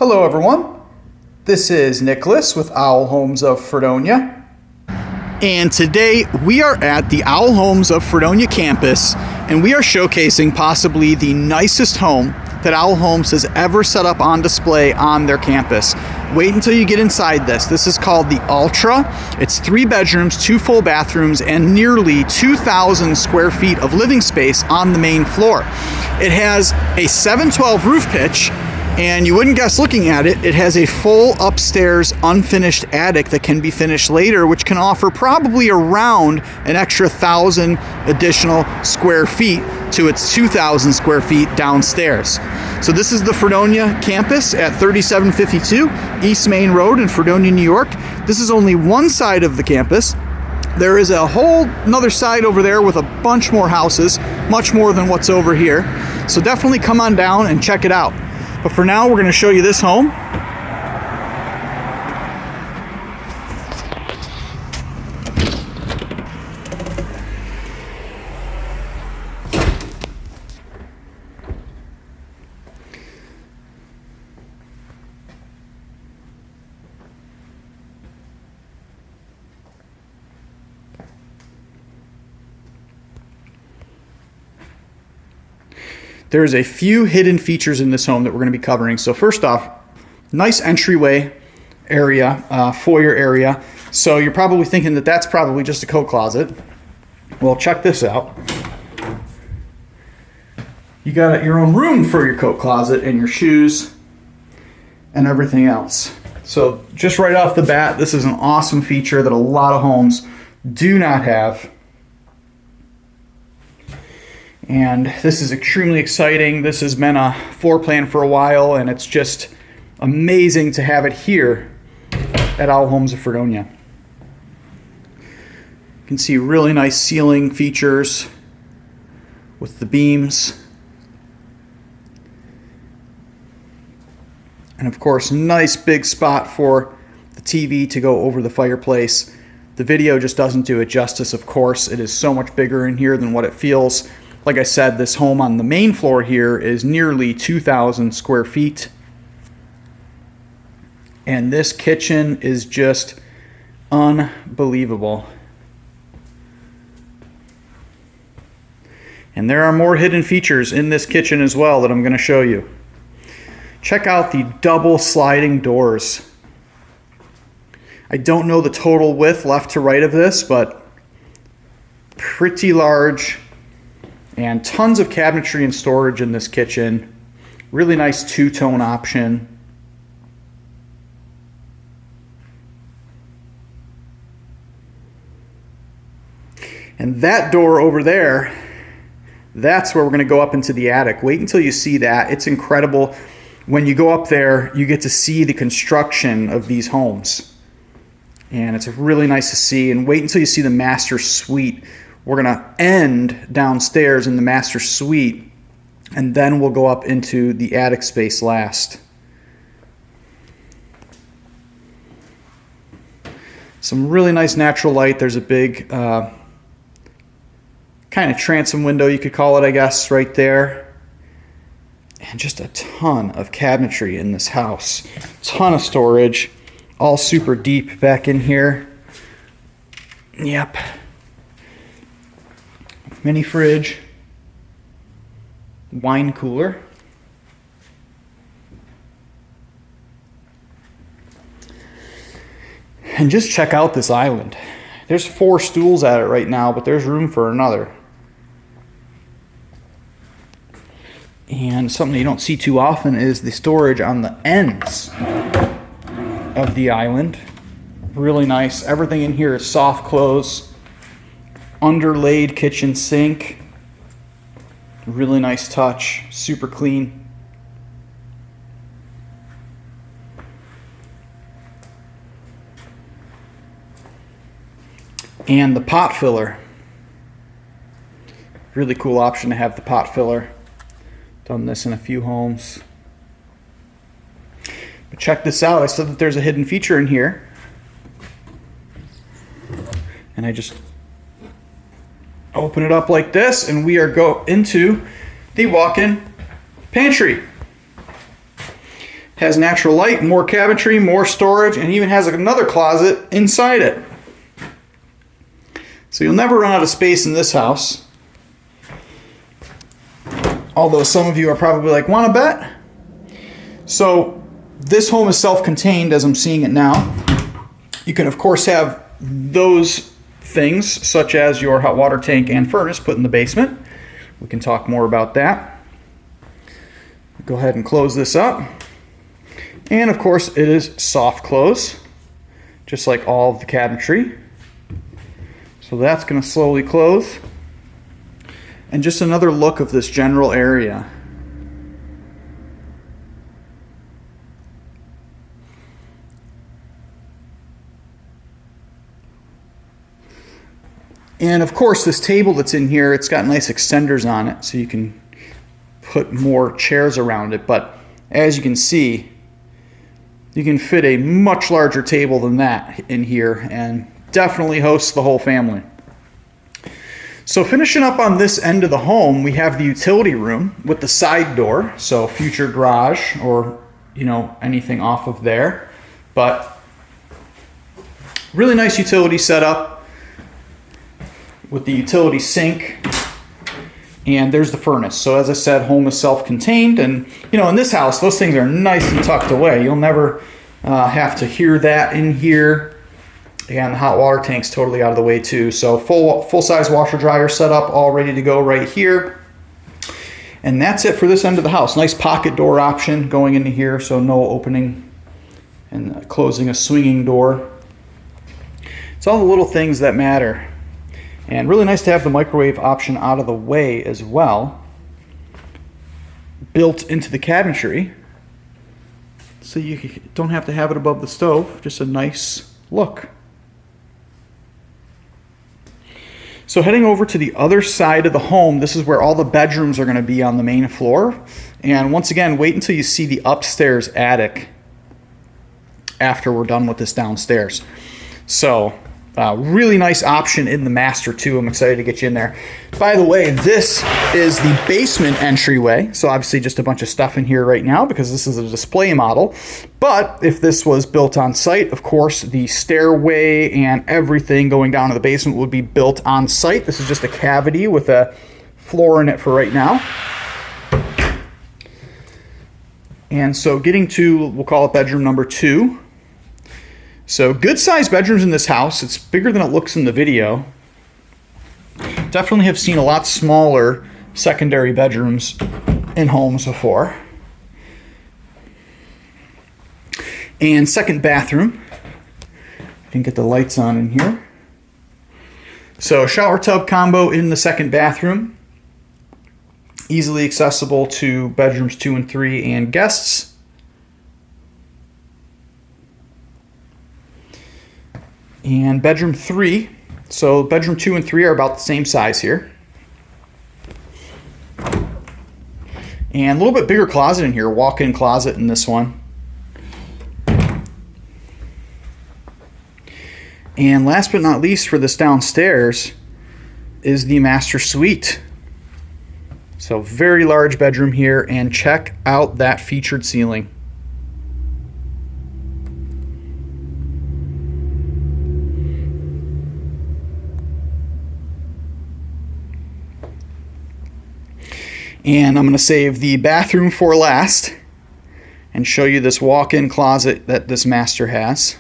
Hello everyone, this is Nicholas with Owl Homes of Fredonia. And today we are at the Owl Homes of Fredonia campus and we are showcasing possibly the nicest home that Owl Homes has ever set up on display on their campus. Wait until you get inside this. This is called the Altra. It's 3 bedrooms, 2 full bathrooms, and nearly 2,000 square feet of living space on the main floor. It has a 712 roof pitch, and you wouldn't guess looking at it, it has a full upstairs unfinished attic that can be finished later, which can offer probably around an extra 1,000 additional square feet to its 2,000 square feet downstairs. So this is the Fredonia campus at 3752 East Main Road in Fredonia, New York. This is only one side of the campus. There is a whole another side over there with a bunch more houses, much more than what's over here. So definitely come on down and check it out. But for now, we're going to show you this home. There's a few hidden features in this home that we're going to be covering. So first off, nice entryway area, foyer area. So you're probably thinking that that's probably just a coat closet. Well, check this out. You got your own room for your coat closet and your shoes and everything else. So just right off the bat, this is an awesome feature that a lot of homes do not have. And this is extremely exciting. This has been a floor plan for a while, and it's just amazing to have it here at Owl Homes of Fredonia. You can see really nice ceiling features with the beams. And of course, nice big spot for the TV to go over the fireplace. The video just doesn't do it justice, of course. It is so much bigger in here than what it feels. Like I said, this home on the main floor here is nearly 2,000 square feet. And this kitchen is just unbelievable. And there are more hidden features in this kitchen as well that I'm going to show you. Check out the double sliding doors. I don't know the total width left to right of this, but pretty large. And tons of cabinetry and storage in this kitchen. Really nice two-tone option. And that door over there, that's where we're going to go up into the attic. Wait until you see that. It's incredible. When you go up there, you get to see the construction of these homes. And it's really nice to see. And wait until you see the master suite. We're going to end downstairs in the master suite, and then we'll go up into the attic space last. Some really nice natural light. There's a big kind of transom window, you could call it, I guess, right there. And just a ton of cabinetry in this house. Ton of storage. All super deep back in here. Yep. Mini fridge, wine cooler, and just check out this island. There's 4 stools at it right now, but there's room for another. And something you don't see too often is the storage on the ends of the island. Really nice. Everything in here is soft close. Underlaid kitchen sink. Really nice touch. Super clean. And the pot filler. Really cool option to have the pot filler. Done this in a few homes. But check this out. I said that there's a hidden feature in here. And I just open it up like this, and we are go into the walk-in pantry. Has natural light, more cabinetry, more storage, and even has another closet inside it. So you'll never run out of space in this house. Although some of you are probably like, want to bet? So this home is self-contained as I'm seeing it now. You can of course have those things such as your hot water tank and furnace put in the basement. We can talk more about that. Go ahead and close this up. And of course it is soft close, just like all of the cabinetry. So that's going to slowly close. And just another look of this general area. And of course this table that's in here, it's got nice extenders on it so you can put more chairs around it. But as you can see, you can fit a much larger table than that in here and definitely hosts the whole family. So finishing up on this end of the home, we have the utility room with the side door, so future garage or anything off of there. But really nice utility setup with the utility sink. And there's the furnace. So as I said, home is self-contained, and in this house, those things are nice and tucked away. You'll never have to hear that in here. And the hot water tank's totally out of the way too. So full-size washer dryer setup, all ready to go right here. And that's it for this end of the house. Nice pocket door option going into here, so no opening and closing a swinging door. It's all the little things that matter. And really nice to have the microwave option out of the way as well, built into the cabinetry, so you don't have to have it above the stove. Just a nice look. So heading over to the other side of the home, this is where all the bedrooms are going to be on the main floor. And once again, wait until you see the upstairs attic after we're done with this downstairs. So really nice option in the master too. I'm excited to get you in there. By the way, this is the basement entryway. So obviously just a bunch of stuff in here right now because this is a display model. But if this was built on site, of course, the stairway and everything going down to the basement would be built on site. This is just a cavity with a floor in it for right now. And so getting to, we'll call it bedroom number 2. So good sized bedrooms in this house. It's bigger than it looks in the video. Definitely have seen a lot smaller secondary bedrooms in homes before. And second bathroom. I can get the lights on in here. So shower tub combo in the second bathroom. Easily accessible to bedrooms 2 and 3 and guests. And bedroom 3, so bedroom 2 and 3 are about the same size here. And a little bit bigger closet in here, walk-in closet in this one. And last but not least for this downstairs is the master suite. So very large bedroom here, and check out that featured ceiling. And I'm going to save the bathroom for last and show you this walk-in closet that this master has.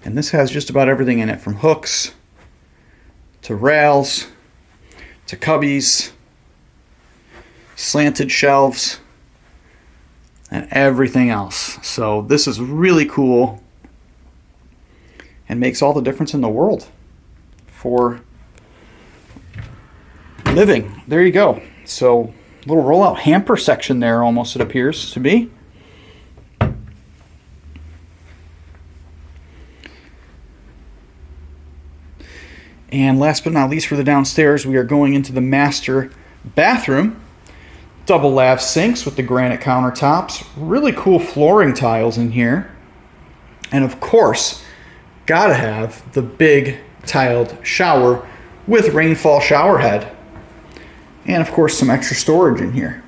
And this has just about everything in it, from hooks to rails to cubbies, slanted shelves, and everything else. So this is really cool and makes all the difference in the world for living. There you go. So little rollout hamper section there, almost, it appears to be. And last but not least for the downstairs, we are going into the master bathroom. Double lav sinks with the granite countertops. Really cool flooring tiles in here. And of course, gotta have the big tiled shower with rainfall shower head. And of course some extra storage in here.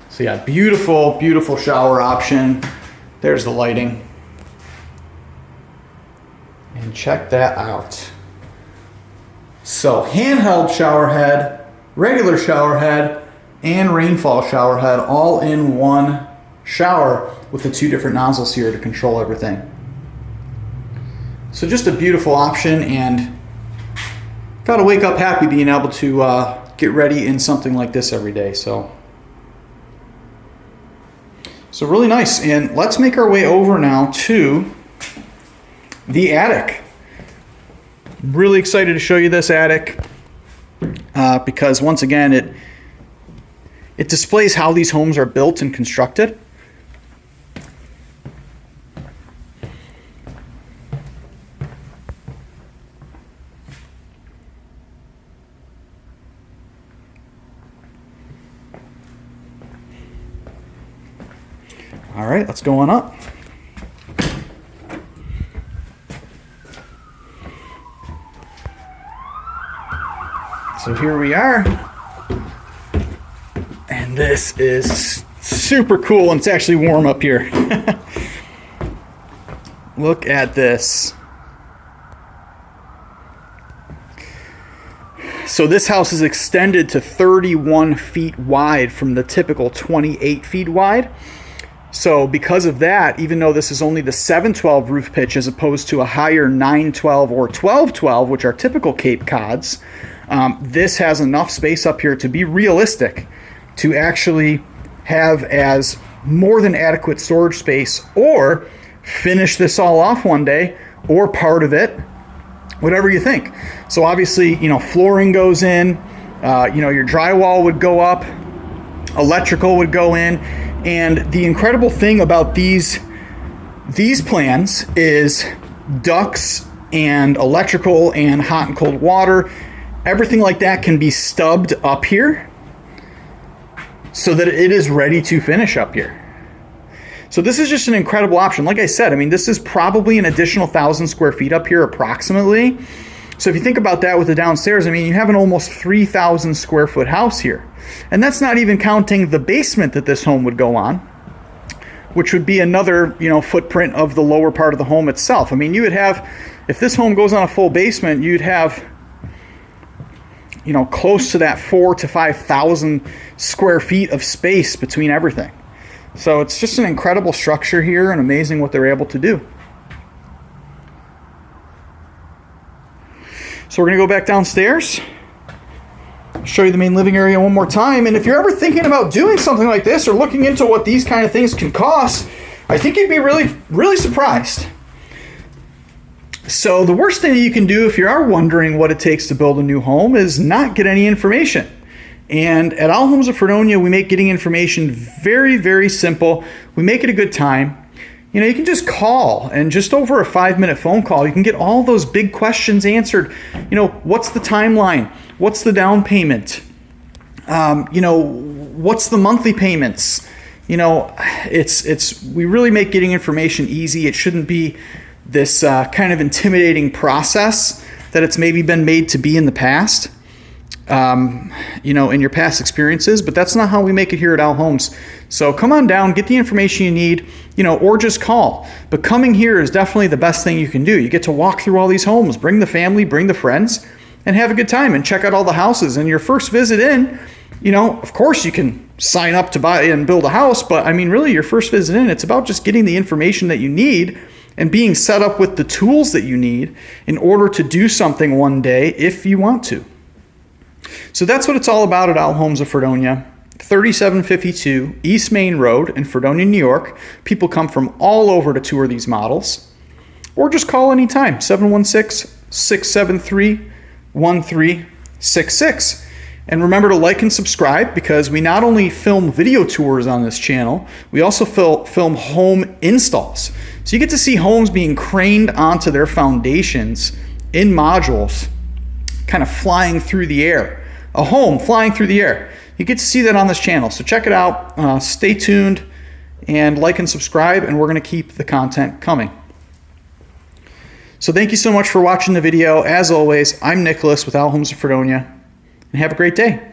So yeah, beautiful, beautiful shower option. There's the lighting. And check that out. So handheld shower head, regular shower head, and rainfall shower head all in one shower with the two different nozzles here to control everything. So just a beautiful option, and gotta wake up happy being able to get ready in something like this every day. So really nice. And let's make our way over now to the attic. I'm really excited to show you this attic because once again it displays how these homes are built and constructed. All right, let's go on up. So here we are. And this is super cool, and it's actually warm up here. Look at this. So this house is extended to 31 feet wide from the typical 28 feet wide. So because of that, even though this is only the 712 roof pitch as opposed to a higher 912 or 1212, which are typical Cape Cods, this has enough space up here to be realistic, to actually have as more than adequate storage space, or finish this all off one day, or part of it, whatever you think. So obviously, flooring goes in, your drywall would go up, electrical would go in. And the incredible thing about these plans is ducts and electrical and hot and cold water, everything like that can be stubbed up here so that it is ready to finish up here. So this is just an incredible option. Like I said, this is probably an additional 1,000 square feet up here approximately. So if you think about that with the downstairs, you have an almost 3,000 square foot house here. And that's not even counting the basement that this home would go on, which would be another, footprint of the lower part of the home itself. You would have, if this home goes on a full basement, you'd have, close to that 4,000 to 5,000 square feet of space between everything. So it's just an incredible structure here, and amazing what they're able to do. So we're going to go back downstairs, show you the main living area one more time. And if you're ever thinking about doing something like this or looking into what these kind of things can cost, I think you'd be really, really surprised. So the worst thing that you can do if you are wondering what it takes to build a new home is not get any information. And at All Homes of Fredonia, we make getting information very, very simple. We make it a good time. You can just call, and just over a 5-minute phone call, you can get all those big questions answered. What's the timeline? What's the down payment? What's the monthly payments? We really make getting information easy. It shouldn't be this kind of intimidating process that it's maybe been made to be in the past. In your past experiences, but that's not how we make it here at Al Homes. So come on down, get the information you need, or just call. But coming here is definitely the best thing you can do. You get to walk through all these homes, bring the family, bring the friends, and have a good time and check out all the houses. And your first visit in, of course you can sign up to buy and build a house, but really your first visit in, it's about just getting the information that you need and being set up with the tools that you need in order to do something one day if you want to. So that's what it's all about at All Homes of Fredonia, 3752 East Main Road in Fredonia, New York. People come from all over to tour these models, or just call anytime, 716-673-1366. And remember to like and subscribe, because we not only film video tours on this channel, we also film home installs. So you get to see homes being craned onto their foundations in modules, kind of flying through the air. A home flying through the air. You get to see that on this channel. So check it out. Stay tuned and like and subscribe, and we're going to keep the content coming. So thank you so much for watching the video. As always, I'm Nicholas with Homes of Fredonia, and have a great day.